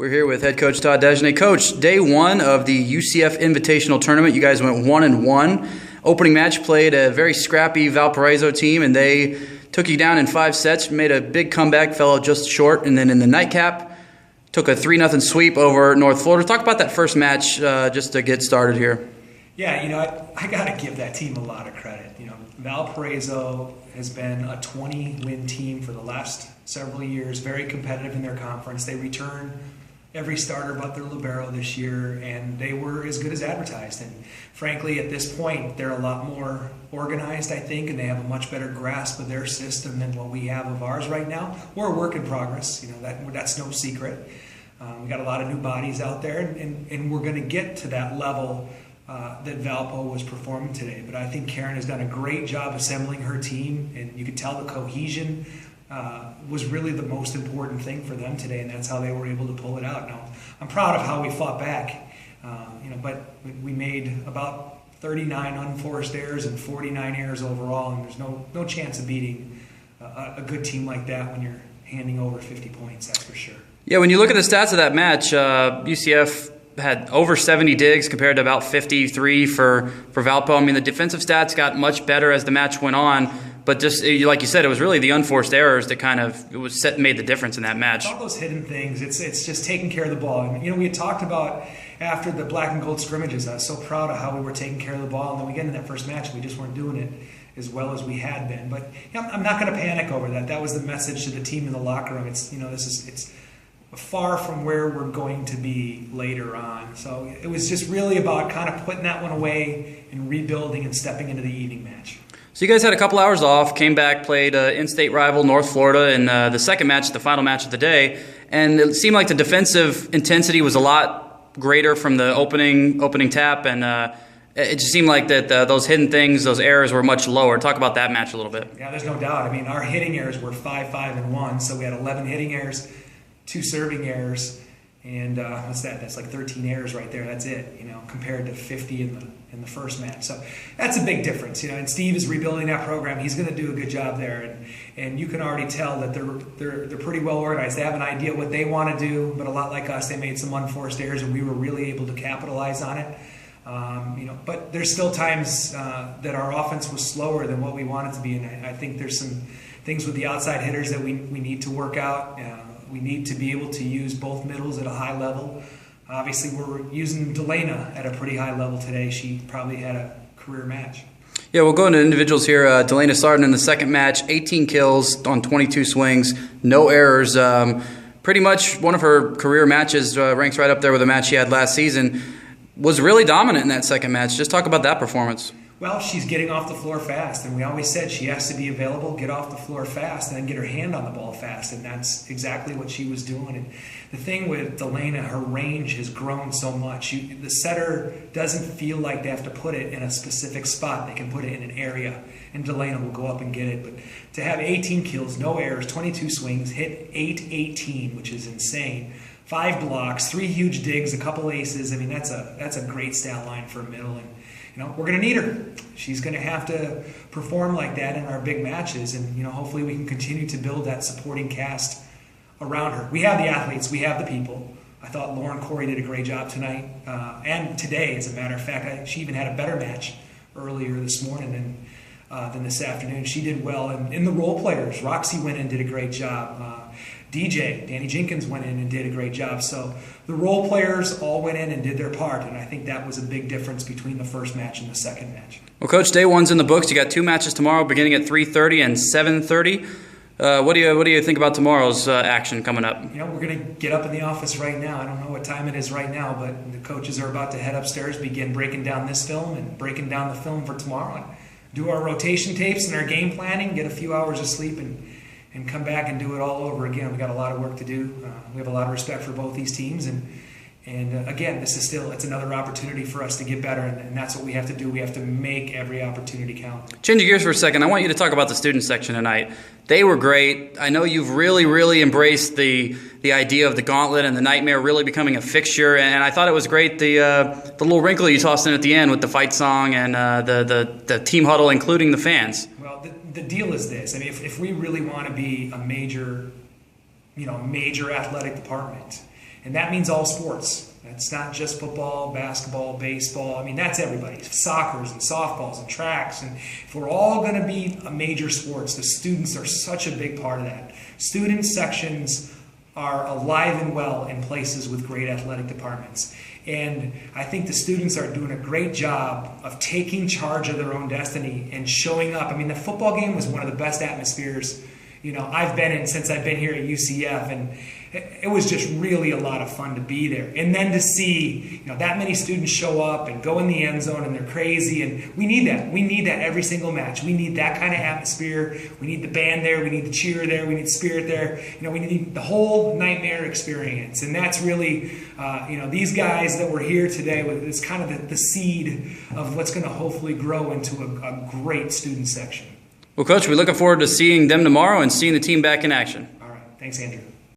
We're here with head coach Todd Dagenais. Coach, day one of the UCF Invitational Tournament. You guys went 1-1. Opening match played a very scrappy Valparaiso team, and they took you down in 5 sets, made a big comeback, fell out just short, and then in the nightcap, took a 3-0 sweep over North Florida. Talk about that first match just to get started here. Yeah, I got to give that team a lot of credit. Valparaiso has been a 20-win team for the last several years, very competitive in their conference. They return every starter but their libero this year, and they were as good as advertised. And frankly, at this point, they're a lot more organized, I think, and they have a much better grasp of their system than what we have of ours right now. We're a work in progress. That's no secret. We got a lot of new bodies out there, and we're going to get to that level that Valpo was performing today. But I think Karen has done a great job assembling her team, and you could tell the cohesion was really the most important thing for them today, and that's how they were able to pull it out. Now, I'm proud of how we fought back, but we made about 39 unforced errors and 49 errors overall, and there's no chance of beating a good team like that when you're handing over 50 points, that's for sure. Yeah, when you look at the stats of that match, UCF had over 70 digs compared to about 53 for Valpo. I mean, the defensive stats got much better as the match went on, but just like you said, it was really the unforced errors that kind of made the difference in that match. All those hidden things, it's just taking care of the ball. And, we had talked about after the black and gold scrimmages, I was so proud of how we were taking care of the ball, and then we get into that first match, we just weren't doing it as well as we had been. But I'm not going to panic over that. That was the message to the team in the locker room. It's far from where we're going to be later on. So it was just really about kind of putting that one away and rebuilding and stepping into the evening match. So you guys had a couple hours off, came back, played in-state rival North Florida in the second match, the final match of the day, and it seemed like the defensive intensity was a lot greater from the opening tap, and it just seemed like that those hidden things, those errors were much lower. Talk about that match a little bit. Yeah, there's no doubt. I mean, our hitting errors were 5-5-1, so we had 11 hitting errors, 2 serving errors, and what's that? That's like 13 errors right there. That's it, compared to 50 in the first match. So that's a big difference, And Steve is rebuilding that program. He's going to do a good job there, and you can already tell that they're pretty well organized. They have an idea what they want to do, but a lot like us, they made some unforced errors, and we were really able to capitalize on it. But there's still times that our offense was slower than what we want it to be, and I think there's some things with the outside hitters that we need to work out. We need to be able to use both middles at a high level. Obviously, we're using Dagenais at a pretty high level today. She probably had a career match. Yeah, we'll go into individuals here. Dagenais starting in the second match, 18 kills on 22 swings, no errors. Pretty much one of her career matches, ranks right up there with the match she had last season. Was really dominant in that second match. Just talk about that performance. Well, she's getting off the floor fast, and we always said she has to be available, get off the floor fast, and then get her hand on the ball fast, and that's exactly what she was doing. And the thing with Dagenais, her range has grown so much. The setter doesn't feel like they have to put it in a specific spot. They can put it in an area, and Dagenais will go up and get it. But to have 18 kills, no errors, 22 swings, hit 8-18, which is insane, 5 blocks, 3 huge digs, a couple aces. I mean, that's a great stat line for a middle, and we're going to need her. She's going to have to perform like that in our big matches, and hopefully we can continue to build that supporting cast around her. We have the athletes, we have the people. I thought Lauren Corey did a great job tonight, and today, as a matter of fact. She even had a better match earlier this morning than this afternoon. She did well, and in the role players, Roxy went in and did a great job. Danny Jenkins went in and did a great job. So the role players all went in and did their part, and I think that was a big difference between the first match and the second match. Well, Coach, day one's in the books. You got 2 matches tomorrow, beginning at 3:30 and 7:30. What do you think about tomorrow's action coming up? We're going to get up in the office right now. I don't know what time it is right now, but the coaches are about to head upstairs, begin breaking down this film and breaking down the film for tomorrow, and do our rotation tapes and our game planning, get a few hours of sleep, and come back and do it all over again. We got a lot of work to do. We have a lot of respect for both these teams, and again, it's another opportunity for us to get better, and that's what we have to do. We have to make every opportunity count. Changing gears for a second, I want you to talk about the student section tonight. They were great. I know you've really, really embraced the idea of the gauntlet and the nightmare really becoming a fixture, and I thought it was great the little wrinkle you tossed in at the end with the fight song and the team huddle, including the fans. Well, the deal is this. I mean, if we really want to be a major athletic department, And that means all sports. That's not just football, basketball, baseball. I mean, that's everybody. Soccers and softballs and tracks. And if we're all going to be a major sports, the students are such a big part of that. Student sections are alive and well in places with great athletic departments. And I think the students are doing a great job of taking charge of their own destiny and showing up. I mean, the football game was one of the best atmospheres, I've been in since I've been here at UCF, and it was just really a lot of fun to be there. And then to see, that many students show up and go in the end zone and they're crazy, and we need that. We need that every single match. We need that kind of atmosphere. We need the band there. We need the cheer there. We need the spirit there. We need the whole nightmare experience. And that's really, these guys that were here today, is kind of the seed of what's going to hopefully grow into a great student section. Well, Coach, we're looking forward to seeing them tomorrow and seeing the team back in action. All right. Thanks, Andrew.